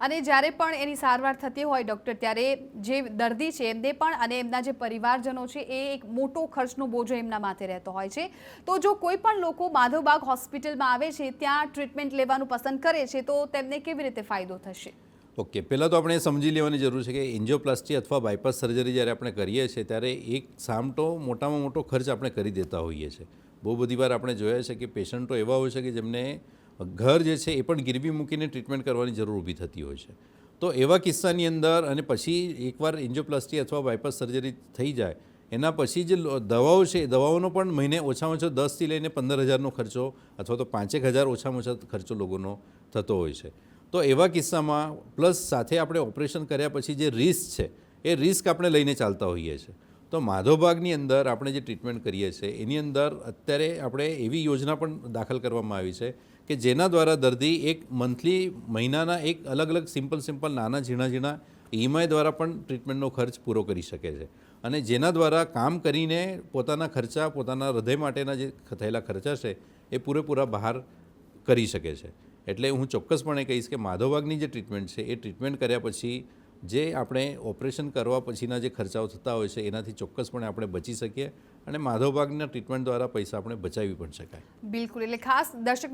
અને જ્યારે પણ એની સારવાર થતી હોય ડૉક્ટર, ત્યારે જે દર્દી છે એમને પણ અને એમના જે પરિવારજનો છે એ એક મોટો ખર્ચનો બોજો એમના માથે રહેતો હોય છે. તો જો કોઈ પણ લોકો માધવબાગ હોસ્પિટલમાં આવે છે, ત્યાં ટ્રીટમેન્ટ લેવાનું પસંદ કરે છે, તો તેમને કેવી રીતે ફાયદો થશે? ઓકે, પહેલાં તો આપણે સમજી લેવાની જરૂર છે કે એન્જિયોપ્લાસ્ટી અથવા બાયપાસ સર્જરી જ્યારે આપણે કરીએ છીએ ત્યારે એક સામટો મોટામાં મોટો ખર્ચ આપણે કરી દેતા હોઈએ છીએ. બહુ બધી વાર આપણે જોયા છે કે પેશન્ટો એવા હોય છે કે જેમને ઘર જે છે એ પણ ગીરવી મૂકીને ટ્રીટમેન્ટ કરવાની જરૂર ઊભી થતી હોય છે. તો એવા કિસ્સાની અંદર અને પછી એકવાર એન્જિયોપ્લાસ્ટી અથવા બાયપાસ સર્જરી થઈ જાય એના પછી જે દવાઓ છે એ દવાઓનો પણ મહિને ઓછામાં ઓછો 10થી લઈને 15,000નો ખર્ચો અથવા તો 5,000 ઓછામાં ઓછા ખર્ચો લોકોનો થતો હોય છે. તો એવા કિસ્સામાં પ્લસ સાથે આપણે ઓપરેશન કર્યા પછી જે રિસ્ક છે એ રિસ્ક આપણે લઈને ચાલતા હોઈએ છીએ. તો માધવબાગની અંદર આપણે જે ટ્રીટમેન્ટ કરીએ છીએ એની અંદર અત્યારે આપણે એવી યોજના પણ દાખલ કરવામાં આવી છે કે જેના દ્વારા દર્દી એક મંથલી મહિનાના એક અલગ અલગ સિમ્પલ નાના ઝીણા EMI દ્વારા પણ ટ્રીટમેન્ટનો ખર્ચ પૂરો કરી શકે છે. અને જેના દ્વારા કામ કરીને પોતાના ખર્ચા, પોતાના હૃદય માટેના જે થયેલા ખર્ચા છે એ પૂરેપૂરા બહાર કરી શકે છે. એટલે હું ચોક્કસપણે કહીશ કે માધવબાગની જે ટ્રીટમેન્ટ છે એ ટ્રીટમેન્ટ કર્યા પછી જે આપણે ઓપરેશન કરવા પછીના જે ખર્ચાઓ થતા હોય છે એનાથી ચોક્કસપણે આપણે બચી શકીએ અને માધવબાગના ટ્રીટમેન્ટ દ્વારા પૈસા આપણે બચાવી પણ શકાય. બિલકુલ. એટલે ખાસ દર્શક